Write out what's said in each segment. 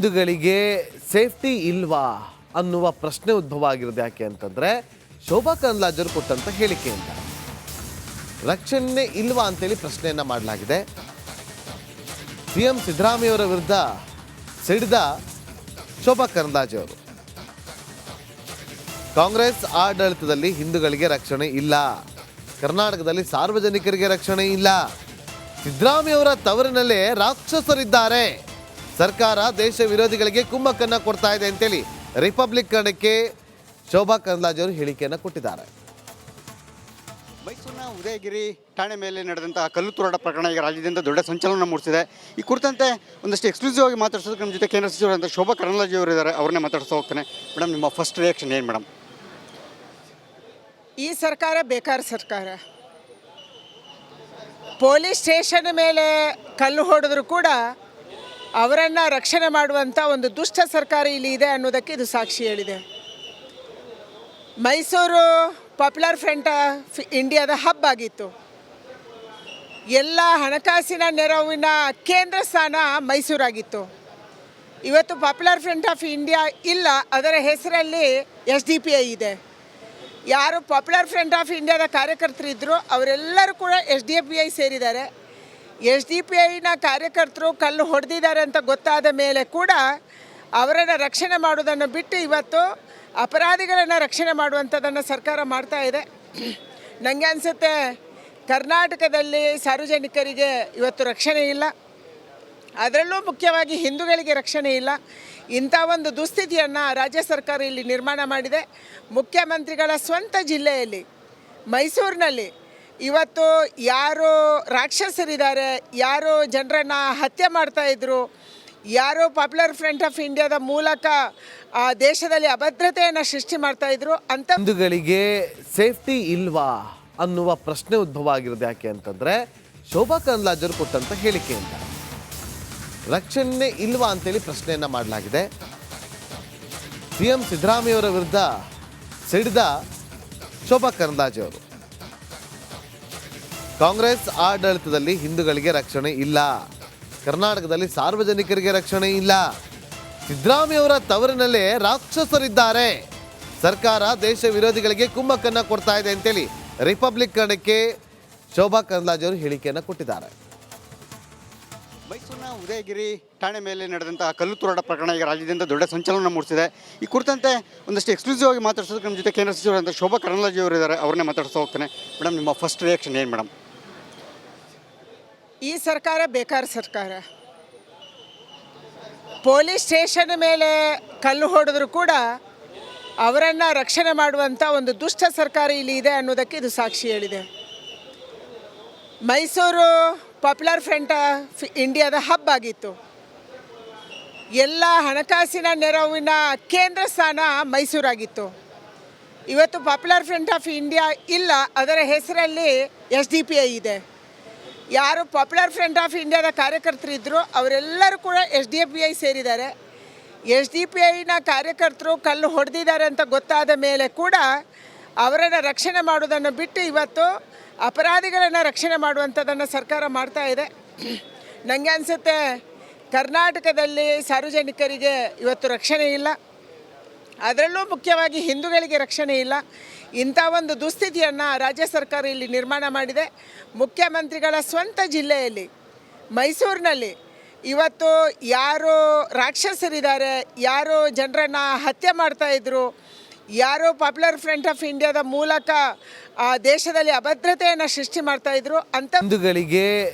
ಹಿಂದೂಗಳಿಗೆ ಸೇಫ್ಟಿ ಇಲ್ವಾ ಅನ್ನುವ ಪ್ರಶ್ನೆ ಉದ್ಭವ ಆಗಿರೋದು ಯಾಕೆ ಅಂತಂದ್ರೆ ಶೋಭಾ ಕರಂದ್ಲಾಜರು ಕೊಟ್ಟಂತ ಹೇಳಿಕೆಯಿಂದ ರಕ್ಷಣೆ ಇಲ್ವಾ ಅಂತೇಳಿ ಪ್ರಶ್ನೆಯನ್ನ ಮಾಡಲಾಗಿದೆ. ಸಿಎಂ ಸಿದ್ದರಾಮಯ್ಯವರ ವಿರುದ್ಧ ಸಿಡಿದ ಶೋಭಾ ಕರಂದ್ಲಾಜೆ ಅವರು ಕಾಂಗ್ರೆಸ್ ಆಡಳಿತದಲ್ಲಿ ಹಿಂದೂಗಳಿಗೆ ರಕ್ಷಣೆ ಇಲ್ಲ, ಕರ್ನಾಟಕದಲ್ಲಿ ಸಾರ್ವಜನಿಕರಿಗೆ ರಕ್ಷಣೆ ಇಲ್ಲ, ಸಿದ್ದರಾಮಯ್ಯವರ ತವರಿನಲ್ಲೇ ರಾಕ್ಷಸರಿದ್ದಾರೆ, ಸರ್ಕಾರ ದೇಶ ವಿರೋಧಿಗಳಿಗೆ ಕುಮ್ಮಕ್ಕನ್ನ ಕೊಡ್ತಾ ಇದೆ ಅಂತೇಳಿ ರಿಪಬ್ಲಿಕ್ ಕನ್ನಡಕ್ಕೆ ಶೋಭಾ ಕರಂದ್ಲಾಜೆ ಅವರು ಹೇಳಿಕೆಯನ್ನು ಕೊಟ್ಟಿದ್ದಾರೆ. ಮೈಸೂರಿನ ಉದಯಗಿರಿ ಠಾಣೆ ಮೇಲೆ ನಡೆದಂತಹ ಕಲ್ಲು ತೂರಾಟ ಪ್ರಕರಣ ಈಗ ರಾಜ್ಯದಿಂದ ದೊಡ್ಡ ಸಂಚಲನ ಮೂಡಿಸಿದೆ. ಈ ಕುರಿತಂತೆ ಒಂದಷ್ಟು ಎಕ್ಸ್ಕ್ಲೂಸಿವ್ ಆಗಿ ಮಾತಾಡ್ಸೋದಕ್ಕೆ ನಮ್ಮ ಜೊತೆ ಕೇಂದ್ರ ಸಚಿವರಾದಂಥ ಶೋಭಾ ಕರಂದ್ಲಾಜೆ ಅವರು ಇದ್ದಾರೆ. ಅವ್ರನ್ನೇ ಮಾತಾಡ್ತಾ ಹೋಗ್ತಾನೆ. ಮೇಡಮ್, ನಿಮ್ಮ ಫಸ್ಟ್ ರಿಯಾಕ್ಷನ್ ಏನು ಮೇಡಮ್? ಈ ಸರ್ಕಾರ ಬೇಕಾರ ಸರ್ಕಾರ. ಪೊಲೀಸ್ ಸ್ಟೇಷನ್ ಮೇಲೆ ಕಲ್ಲು ಹೊಡೆದ್ರು ಕೂಡ ಅವರನ್ನು ರಕ್ಷಣೆ ಮಾಡುವಂಥ ಒಂದು ದುಷ್ಟ ಸರ್ಕಾರ ಇಲ್ಲಿ ಇದೆ ಅನ್ನೋದಕ್ಕೆ ಇದು ಸಾಕ್ಷಿ ಹೇಳಿದೆ. ಮೈಸೂರು ಪಾಪ್ಯುಲರ್ ಫ್ರಂಟ್ ಆಫ್ ಇಂಡಿಯಾದ ಹಬ್ ಆಗಿತ್ತು. ಎಲ್ಲ ಹಣಕಾಸಿನ ನೆರವಿನ ಕೇಂದ್ರ ಸ್ಥಾನ ಮೈಸೂರಾಗಿತ್ತು. ಇವತ್ತು ಪಾಪ್ಯುಲರ್ ಫ್ರಂಟ್ ಆಫ್ ಇಂಡಿಯಾ ಇಲ್ಲ, ಅದರ ಹೆಸರಲ್ಲಿ SDPI ಇದೆ. ಯಾರು ಪಾಪ್ಯುಲರ್ ಫ್ರಂಟ್ ಆಫ್ ಇಂಡಿಯಾದ ಕಾರ್ಯಕರ್ತರಿದ್ದರು ಅವರೆಲ್ಲರೂ ಕೂಡ SDPI ಸೇರಿದ್ದಾರೆ. SDPIನ ಕಾರ್ಯಕರ್ತರು ಕಲ್ಲು ಹೊಡೆದಿದ್ದಾರೆ ಅಂತ ಗೊತ್ತಾದ ಮೇಲೆ ಕೂಡ ಅವರನ್ನು ರಕ್ಷಣೆ ಮಾಡೋದನ್ನು ಬಿಟ್ಟು ಇವತ್ತು ಅಪರಾಧಿಗಳನ್ನು ರಕ್ಷಣೆ ಮಾಡುವಂಥದ್ದನ್ನು ಸರ್ಕಾರ ಮಾಡ್ತಾ ಇದೆ. ನನಗೆ ಅನಿಸುತ್ತೆ ಕರ್ನಾಟಕದಲ್ಲಿ ಸಾರ್ವಜನಿಕರಿಗೆ ಇವತ್ತು ರಕ್ಷಣೆ ಇಲ್ಲ, ಅದರಲ್ಲೂ ಮುಖ್ಯವಾಗಿ ಹಿಂದೂಗಳಿಗೆ ರಕ್ಷಣೆ ಇಲ್ಲ. ಇಂಥ ಒಂದು ದುಸ್ಥಿತಿಯನ್ನು ರಾಜ್ಯ ಸರ್ಕಾರ ಇಲ್ಲಿ ನಿರ್ಮಾಣ ಮಾಡಿದೆ. ಮುಖ್ಯಮಂತ್ರಿಗಳ ಸ್ವಂತ ಜಿಲ್ಲೆಯಲ್ಲಿ ಮೈಸೂರಿನಲ್ಲಿ ಇವತ್ತು ಯಾರು ರಾಕ್ಷಸರಿದ್ದಾರೆ, ಯಾರು ಜನರನ್ನು ಹತ್ಯೆ ಮಾಡ್ತಾಯಿದ್ರು, ಯಾರೋ ಪಾಪ್ಯುಲರ್ ಫ್ರಂಟ್ ಆಫ್ ಇಂಡಿಯಾದ ಮೂಲಕ ದೇಶದಲ್ಲಿ ಅಭದ್ರತೆಯನ್ನು ಸೃಷ್ಟಿ ಮಾಡ್ತಾಯಿದ್ರು ಅಂತ ಹಿಂದೂಗಳಿಗೆ ಸೇಫ್ಟಿ ಇಲ್ವಾ ಅನ್ನುವ ಪ್ರಶ್ನೆ ಉದ್ಭವ ಆಗಿರೋದು ಯಾಕೆ ಅಂತಂದ್ರೆ ಶೋಭಾ ಕರಂದ್ಲಾಜರು ಕೊಟ್ಟಂತ ಹೇಳಿಕೆಯಿಂದ ರಕ್ಷಣೆ ಇಲ್ವಾ ಅಂತೇಳಿ ಪ್ರಶ್ನೆಯನ್ನ ಮಾಡಲಾಗಿದೆ. ಸಿಎಂ ಸಿದ್ದರಾಮಯ್ಯವರ ವಿರುದ್ಧ ಸಿಡಿದ ಶೋಭಾ ಕರಂದ್ಲಾಜೆ ಅವರು ಕಾಂಗ್ರೆಸ್ ಆಡಳಿತದಲ್ಲಿ ಹಿಂದೂಗಳಿಗೆ ರಕ್ಷಣೆ ಇಲ್ಲ, ಕರ್ನಾಟಕದಲ್ಲಿ ಸಾರ್ವಜನಿಕರಿಗೆ ರಕ್ಷಣೆ ಇಲ್ಲ, ಸಿದ್ದರಾಮಯ್ಯವರ ತವರಿನಲ್ಲೇ ರಾಕ್ಷಸರಿದ್ದಾರೆ, ಸರ್ಕಾರ ದೇಶ ವಿರೋಧಿಗಳಿಗೆ ಕುಮ್ಮಕ್ಕನ್ನ ಕೊಡ್ತಾ ಇದೆ ಅಂತೇಳಿ ರಿಪಬ್ಲಿಕ್ ಕನ್ನಡಕ್ಕೆ ಶೋಭಾ ಕರಂದ್ಲಾಜೆ ಅವರು ಹೇಳಿಕೆಯನ್ನು ಕೊಟ್ಟಿದ್ದಾರೆ. ಮೈಸೂರಿನ ಉದಯಗಿರಿ ಠಾಣೆ ಮೇಲೆ ನಡೆದಂತಹ ಕಲ್ಲು ತೂರಾಟ ಪ್ರಕರಣ ಈಗ ರಾಜ್ಯದಿಂದ ದೊಡ್ಡ ಸಂಚಲನ ಮೂಡಿಸಿದೆ. ಈ ಕುರಿತಂತೆ ಒಂದಷ್ಟು ಎಕ್ಸ್ಕ್ಲೂಸಿವ್ ಆಗಿ ಮಾತಾಡ್ಸೋದಕ್ಕೆ ನಮ್ಮ ಜೊತೆ ಕೇಂದ್ರ ಸಚಿವರಾದಂಥ ಶೋಭಾ ಕರಂದ್ಲಾಜೆ ಅವರು ಇದ್ದಾರೆ. ಅವ್ರನ್ನೇ ಮಾತಾಡ್ತಾ ಹೋಗ್ತಾನೆ. ಮೇಡಮ್, ನಿಮ್ಮ ಫಸ್ಟ್ ರಿಯಾಕ್ಷನ್ ಏನು ಮೇಡಮ್? ಈ ಸರ್ಕಾರ ಬೇಕಾರ ಸರ್ಕಾರ. ಪೊಲೀಸ್ ಸ್ಟೇಷನ್ ಮೇಲೆ ಕಲ್ಲು ಹೊಡೆದ್ರು ಕೂಡ ಅವರನ್ನು ರಕ್ಷಣೆ ಮಾಡುವಂಥ ಒಂದು ದುಷ್ಟ ಸರ್ಕಾರ ಇಲ್ಲಿ ಇದೆ ಅನ್ನೋದಕ್ಕೆ ಇದು ಸಾಕ್ಷಿ ಹೇಳಿದೆ. ಮೈಸೂರು ಪಾಪ್ಯುಲರ್ ಫ್ರಂಟ್ ಆಫ್ ಇಂಡಿಯಾದ ಹಬ್ ಆಗಿತ್ತು. ಎಲ್ಲ ಹಣಕಾಸಿನ ನೆರವಿನ ಕೇಂದ್ರ ಸ್ಥಾನ ಮೈಸೂರಾಗಿತ್ತು. ಇವತ್ತು ಪಾಪ್ಯುಲರ್ ಫ್ರಂಟ್ ಆಫ್ ಇಂಡಿಯಾ ಇಲ್ಲ, ಅದರ ಹೆಸರಲ್ಲಿ SDPI ಇದೆ. ಯಾರು ಪಾಪ್ಯುಲರ್ ಫ್ರಂಟ್ ಆಫ್ ಇಂಡಿಯಾದ ಕಾರ್ಯಕರ್ತರಿದ್ದರು ಅವರೆಲ್ಲರೂ ಕೂಡ SDPI ಸೇರಿದ್ದಾರೆ. SDPIನ ಕಾರ್ಯಕರ್ತರು ಕಲ್ಲು ಹೊಡೆದಿದ್ದಾರೆ ಅಂತ ಗೊತ್ತಾದ ಮೇಲೆ ಕೂಡ ಅವರನ್ನು ರಕ್ಷಣೆ ಮಾಡೋದನ್ನು ಬಿಟ್ಟು ಇವತ್ತು ಅಪರಾಧಿಗಳನ್ನು ರಕ್ಷಣೆ ಮಾಡುವಂಥದ್ದನ್ನು ಸರ್ಕಾರ ಮಾಡ್ತಾ ಇದೆ. ನನಗೆ ಅನಿಸುತ್ತೆ ಕರ್ನಾಟಕದಲ್ಲಿ ಸಾರ್ವಜನಿಕರಿಗೆ ಇವತ್ತು ರಕ್ಷಣೆ ಇಲ್ಲ, ಅದರಲ್ಲೂ ಮುಖ್ಯವಾಗಿ ಹಿಂದೂಗಳಿಗೆ ರಕ್ಷಣೆ ಇಲ್ಲ. ಇಂಥ ಒಂದು ದುಸ್ಥಿತಿಯನ್ನು ರಾಜ್ಯ ಸರ್ಕಾರ ಇಲ್ಲಿ ನಿರ್ಮಾಣ ಮಾಡಿದೆ. ಮುಖ್ಯಮಂತ್ರಿಗಳ ಸ್ವಂತ ಜಿಲ್ಲೆಯಲ್ಲಿ ಮೈಸೂರಿನಲ್ಲಿ ಇವತ್ತು ಯಾರು ರಾಕ್ಷಸರಿದ್ದಾರೆ, ಯಾರು ಜನರನ್ನು ಹತ್ಯೆ ಮಾಡ್ತಾಯಿದ್ರು, ಯಾರೋ ಪಾಪ್ಯುಲರ್ ಫ್ರಂಟ್ ಆಫ್ ಇಂಡಿಯಾದ ಮೂಲಕ ದೇಶದಲ್ಲಿ ಅಭದ್ರತೆಯನ್ನು ಸೃಷ್ಟಿ ಮಾಡ್ತಾಯಿದ್ರು ಅಂತ ಹಿಂದೂಗಳಿಗೆ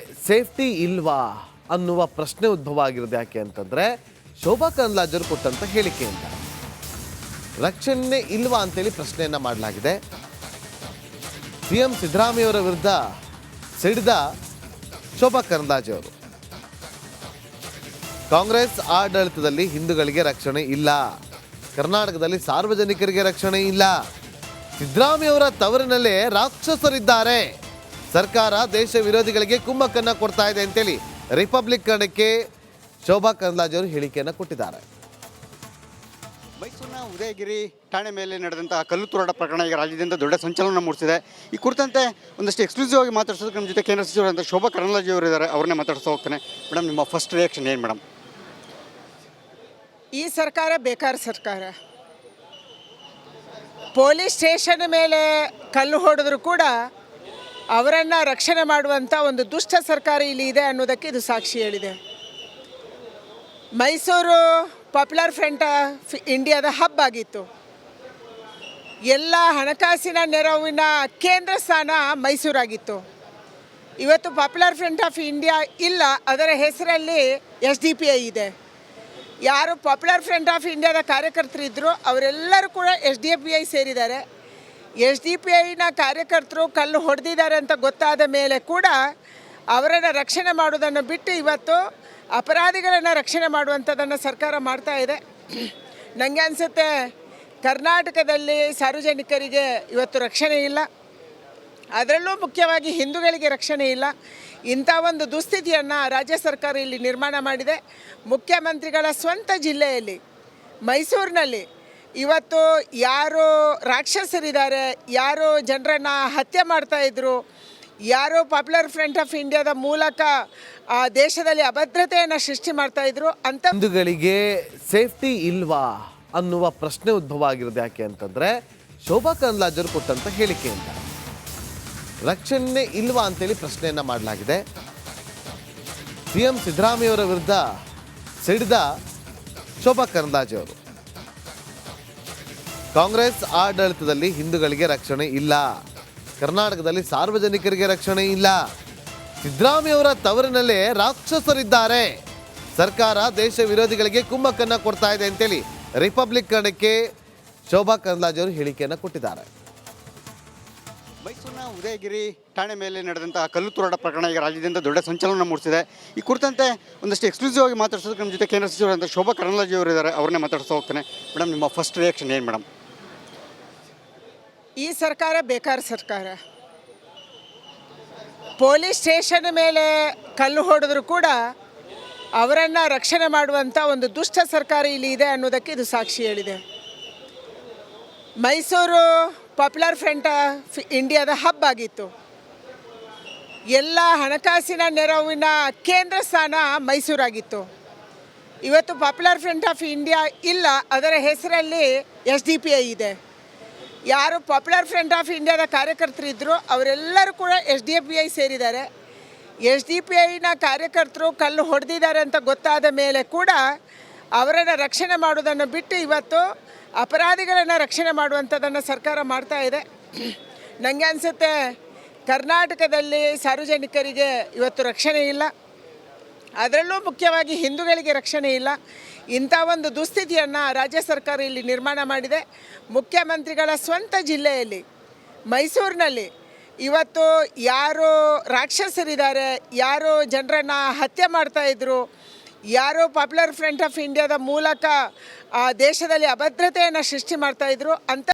ಸೇಫ್ಟಿ ಇಲ್ವಾ ಅನ್ನುವ ಪ್ರಶ್ನೆ ಉದ್ಭವ ಆಗಿರೋದು ಯಾಕೆ ಅಂತಂದ್ರೆ ಶೋಭಾ ಕರಂದ್ಲಾಜರು ಕೊಟ್ಟಂತ ಹೇಳಿಕೆಯಿಂದ ರಕ್ಷಣೆ ಇಲ್ವಾ ಅಂತೇಳಿ ಪ್ರಶ್ನೆಯನ್ನ ಮಾಡಲಾಗಿದೆ. ಸಿಎಂ ಸಿದ್ದರಾಮಯ್ಯವರ ವಿರುದ್ಧ ಸಿಡಿದ ಶೋಭಾ ಕರಂದ್ಲಾಜೆ ಅವರು ಕಾಂಗ್ರೆಸ್ ಆಡಳಿತದಲ್ಲಿ ಹಿಂದೂಗಳಿಗೆ ರಕ್ಷಣೆ ಇಲ್ಲ, ಕರ್ನಾಟಕದಲ್ಲಿ ಸಾರ್ವಜನಿಕರಿಗೆ ರಕ್ಷಣೆ ಇಲ್ಲ, ಸಿದ್ದರಾಮಯ್ಯವರ ತವರಿನಲ್ಲೇ ರಾಕ್ಷಸರಿದ್ದಾರೆ, ಸರ್ಕಾರ ದೇಶ ವಿರೋಧಿಗಳಿಗೆ ಕುಮ್ಮಕ್ಕನ್ನ ಕೊಡ್ತಾ ಇದೆ ಅಂತೇಳಿ ರಿಪಬ್ಲಿಕ್ ಕನ್ನಡಕ್ಕೆ ಶೋಭಾ ಕರಂದ್ಲಾಜೆ ಅವರು ಹೇಳಿಕೆಯನ್ನು ಕೊಟ್ಟಿದ್ದಾರೆ. ಮೈಸೂರಿನ ಉದಯಗಿರಿ ಠಾಣೆ ಮೇಲೆ ನಡೆದಂತಹ ಕಲ್ಲು ತೂರಾಟ ಪ್ರಕರಣ ಈಗ ರಾಜ್ಯದಿಂದ ದೊಡ್ಡ ಸಂಚಲನ ಮೂಡಿಸಿದೆ. ಈ ಕುರಿತಂತೆ ಒಂದಷ್ಟು ಎಕ್ಸ್ಕ್ಲೂಸಿವ್ ಆಗಿ ಮಾತಾಡ್ಸೋದಕ್ಕೆ ನಮ್ಮ ಜೊತೆ ಕೇಂದ್ರ ಸಚಿವರಾದಂಥ ಶೋಭಾ ಕರಂದ್ಲಾಜೆ ಅವರು ಇದ್ದಾರೆ. ಅವ್ರನ್ನೇ ಮಾತಾಡ್ತಾ ಹೋಗ್ತಾನೆ. ಮೇಡಮ್, ನಿಮ್ಮ ಫಸ್ಟ್ ರಿಯಾಕ್ಷನ್ ಏನು ಮೇಡಮ್? ಈ ಸರ್ಕಾರ ಬೇಕಾರ ಸರ್ಕಾರ. ಪೊಲೀಸ್ ಸ್ಟೇಷನ್ ಮೇಲೆ ಕಲ್ಲು ಹೊಡೆದ್ರು ಕೂಡ ಅವರನ್ನು ರಕ್ಷಣೆ ಮಾಡುವಂಥ ಒಂದು ದುಷ್ಟ ಸರ್ಕಾರ ಇಲ್ಲಿ ಇದೆ ಅನ್ನೋದಕ್ಕೆ ಇದು ಸಾಕ್ಷಿ ಹೇಳಿದೆ. ಮೈಸೂರು ಪಾಪ್ಯುಲರ್ ಫ್ರಂಟ್ ಆಫ್ ಇಂಡಿಯಾದ ಹಬ್ ಆಗಿತ್ತು. ಎಲ್ಲ ಹಣಕಾಸಿನ ನೆರವಿನ ಕೇಂದ್ರ ಸ್ಥಾನ ಮೈಸೂರಾಗಿತ್ತು. ಇವತ್ತು ಪಾಪ್ಯುಲರ್ ಫ್ರಂಟ್ ಆಫ್ ಇಂಡಿಯಾ ಇಲ್ಲ, ಅದರ ಹೆಸರಲ್ಲಿ SDPI ಇದೆ. ಯಾರು ಪಾಪ್ಯುಲರ್ ಫ್ರಂಟ್ ಆಫ್ ಇಂಡಿಯಾದ ಕಾರ್ಯಕರ್ತರಿದ್ದರು ಅವರೆಲ್ಲರೂ ಕೂಡ SDPI ಸೇರಿದ್ದಾರೆ. SDPIನ ಕಾರ್ಯಕರ್ತರು ಕಲ್ಲು ಹೊಡೆದಿದ್ದಾರೆ ಅಂತ ಗೊತ್ತಾದ ಮೇಲೆ ಕೂಡ ಅವರನ್ನು ರಕ್ಷಣೆ ಮಾಡೋದನ್ನು ಬಿಟ್ಟು ಇವತ್ತು ಅಪರಾಧಿಗಳನ್ನು ರಕ್ಷಣೆ ಮಾಡುವಂಥದ್ದನ್ನು ಸರ್ಕಾರ ಮಾಡ್ತಾ ಇದೆ. ನನಗೆ ಅನಿಸುತ್ತೆ ಕರ್ನಾಟಕದಲ್ಲಿ ಸಾರ್ವಜನಿಕರಿಗೆ ಇವತ್ತು ರಕ್ಷಣೆ ಇಲ್ಲ, ಅದರಲ್ಲೂ ಮುಖ್ಯವಾಗಿ ಹಿಂದೂಗಳಿಗೆ ರಕ್ಷಣೆ ಇಲ್ಲ. ಇಂಥ ಒಂದು ದುಸ್ಥಿತಿಯನ್ನು ರಾಜ್ಯ ಸರ್ಕಾರ ಇಲ್ಲಿ ನಿರ್ಮಾಣ ಮಾಡಿದೆ. ಮುಖ್ಯಮಂತ್ರಿಗಳ ಸ್ವಂತ ಜಿಲ್ಲೆಯಲ್ಲಿ ಮೈಸೂರಿನಲ್ಲಿ ಇವತ್ತು ಯಾರು ರಾಕ್ಷಸರಿದ್ದಾರೆ, ಯಾರು ಜನರನ್ನು ಹತ್ಯೆ ಮಾಡ್ತಾಯಿದ್ರು, ಯಾರು ಪಾಪ್ಯುಲರ್ ಫ್ರಂಟ್ ಆಫ್ ಇಂಡಿಯಾದ ಮೂಲಕ ಆ ದೇಶದಲ್ಲಿ ಅಭದ್ರತೆಯನ್ನು ಸೃಷ್ಟಿ ಮಾಡ್ತಾಯಿದ್ರು ಅಂತ ಹಿಂದೂಗಳಿಗೆ ಸೇಫ್ಟಿ ಇಲ್ವಾ ಅನ್ನುವ ಪ್ರಶ್ನೆ ಉದ್ಭವ ಆಗಿರೋದು. ಯಾಕೆ ಅಂತಂದ್ರೆ ಶೋಭಾ ಕರಂದ್ಲಾಜರು ಕೊಟ್ಟಂತ ಹೇಳಿಕೆಯಿಂದ ರಕ್ಷಣೆ ಇಲ್ವಾ ಅಂತೇಳಿ ಪ್ರಶ್ನೆಯನ್ನ ಮಾಡಲಾಗಿದೆ. CM ಸಿದ್ದರಾಮಯ್ಯವರ ವಿರುದ್ಧ ಸಿಡಿದ ಶೋಭಾ ಕರಂದ್ಲಾಜೆ ಅವರು ಕಾಂಗ್ರೆಸ್ ಆಡಳಿತದಲ್ಲಿ ಹಿಂದೂಗಳಿಗೆ ರಕ್ಷಣೆ ಇಲ್ಲ, ಕರ್ನಾಟಕದಲ್ಲಿ ಸಾರ್ವಜನಿಕರಿಗೆ ರಕ್ಷಣೆ ಇಲ್ಲ, ಸಿದ್ದರಾಮಯ್ಯವರ ತವರಿನಲ್ಲೇ ರಾಕ್ಷಸರಿದ್ದಾರೆ, ಸರ್ಕಾರ ದೇಶ ವಿರೋಧಿಗಳಿಗೆ ಕುಮ್ಮಕ್ಕನ್ನ ಕೊಡ್ತಾ ಇದೆ ಅಂತೇಳಿ ರಿಪಬ್ಲಿಕ್ ಕನ್ನಡಕ್ಕೆ ಶೋಭಾ ಕರಂದ್ಲಾಜೆ ಅವರು ಹೇಳಿಕೆಯನ್ನು ಕೊಟ್ಟಿದ್ದಾರೆ. ಮೈಸೂರಿನ ಉದಯಗಿರಿ ಠಾಣೆ ಮೇಲೆ ನಡೆದಂತಹ ಕಲ್ಲು ತೂರಾಟ ಪ್ರಕರಣ ಈಗ ರಾಜ್ಯದಿಂದ ದೊಡ್ಡ ಸಂಚಲನ ಮೂಡಿಸಿದೆ. ಈ ಕುರಿತಂತೆ ಒಂದಷ್ಟು ಎಕ್ಸ್ಕ್ಲೂಸಿವ್ ಆಗಿ ಮಾತಾಡ್ಸೋದಕ್ಕೆ ನಮ್ಮ ಜೊತೆ ಕೇಂದ್ರ ಸಚಿವರಾದಂಥ ಶೋಭಾ ಕರಂದ್ಲಾಜೆ ಅವರು ಇದ್ದಾರೆ. ಅವ್ರನ್ನೇ ಮಾತಾಡ್ತಾ ಹೋಗ್ತಾನೆ. ಮೇಡಮ್, ನಿಮ್ಮ ಫಸ್ಟ್ ರಿಯಾಕ್ಷನ್ ಏನು ಮೇಡಮ್? ಈ ಸರ್ಕಾರ ಬೇಕಾರ ಸರ್ಕಾರ. ಪೊಲೀಸ್ ಸ್ಟೇಷನ್ ಮೇಲೆ ಕಲ್ಲು ಹೊಡೆದ್ರು ಕೂಡ ಅವರನ್ನು ರಕ್ಷಣೆ ಮಾಡುವಂಥ ಒಂದು ದುಷ್ಟ ಸರ್ಕಾರ ಇಲ್ಲಿ ಇದೆ ಅನ್ನೋದಕ್ಕೆ ಇದು ಸಾಕ್ಷಿ ಹೇಳಿದೆ. ಮೈಸೂರು ಪಾಪ್ಯುಲರ್ ಫ್ರಂಟ್ ಆಫ್ ಇಂಡಿಯಾದ ಹಬ್ ಆಗಿತ್ತು. ಎಲ್ಲ ಹಣಕಾಸಿನ ನೆರವಿನ ಕೇಂದ್ರ ಸ್ಥಾನ ಮೈಸೂರಾಗಿತ್ತು. ಇವತ್ತು ಪಾಪ್ಯುಲರ್ ಫ್ರಂಟ್ ಆಫ್ ಇಂಡಿಯಾ ಇಲ್ಲ, ಅದರ ಹೆಸರಲ್ಲಿ SDPI ಇದೆ. ಯಾರು ಪಾಪ್ಯುಲರ್ ಫ್ರಂಟ್ ಆಫ್ ಇಂಡಿಯಾದ ಕಾರ್ಯಕರ್ತರಿದ್ದರು ಅವರೆಲ್ಲರೂ ಕೂಡ SDPI ಸೇರಿದ್ದಾರೆ. SDPIನ ಕಾರ್ಯಕರ್ತರು ಕಲ್ಲು ಹೊಡೆದಿದ್ದಾರೆ ಅಂತ ಗೊತ್ತಾದ ಮೇಲೆ ಕೂಡ ಅವರನ್ನು ರಕ್ಷಣೆ ಮಾಡೋದನ್ನು ಬಿಟ್ಟು ಇವತ್ತು ಅಪರಾಧಿಗಳನ್ನು ರಕ್ಷಣೆ ಮಾಡುವಂಥದ್ದನ್ನು ಸರ್ಕಾರ ಮಾಡ್ತಾ ಇದೆ. ನನಗೆ ಅನಿಸುತ್ತೆ ಕರ್ನಾಟಕದಲ್ಲಿ ಸಾರ್ವಜನಿಕರಿಗೆ ಇವತ್ತು ರಕ್ಷಣೆ ಇಲ್ಲ, ಅದರಲ್ಲೂ ಮುಖ್ಯವಾಗಿ ಹಿಂದೂಗಳಿಗೆ ರಕ್ಷಣೆ ಇಲ್ಲ. ಇಂಥ ಒಂದು ದುಸ್ಥಿತಿಯನ್ನು ರಾಜ್ಯ ಸರ್ಕಾರ ಇಲ್ಲಿ ನಿರ್ಮಾಣ ಮಾಡಿದೆ. ಮುಖ್ಯಮಂತ್ರಿಗಳ ಸ್ವಂತ ಜಿಲ್ಲೆಯಲ್ಲಿ ಮೈಸೂರಿನಲ್ಲಿ ಇವತ್ತು ಯಾರು ರಾಕ್ಷಸರಿದ್ದಾರೆ, ಯಾರು ಜನರನ್ನು ಹತ್ಯೆ ಮಾಡ್ತಾಯಿದ್ರು, ಯಾರು ಪಾಪ್ಯುಲರ್ ಫ್ರಂಟ್ ಆಫ್ ಇಂಡಿಯಾದ ಮೂಲಕ ಆ ದೇಶದಲ್ಲಿ ಅಭದ್ರತೆಯನ್ನು ಸೃಷ್ಟಿ ಮಾಡ್ತಾಯಿದ್ರು ಅಂತ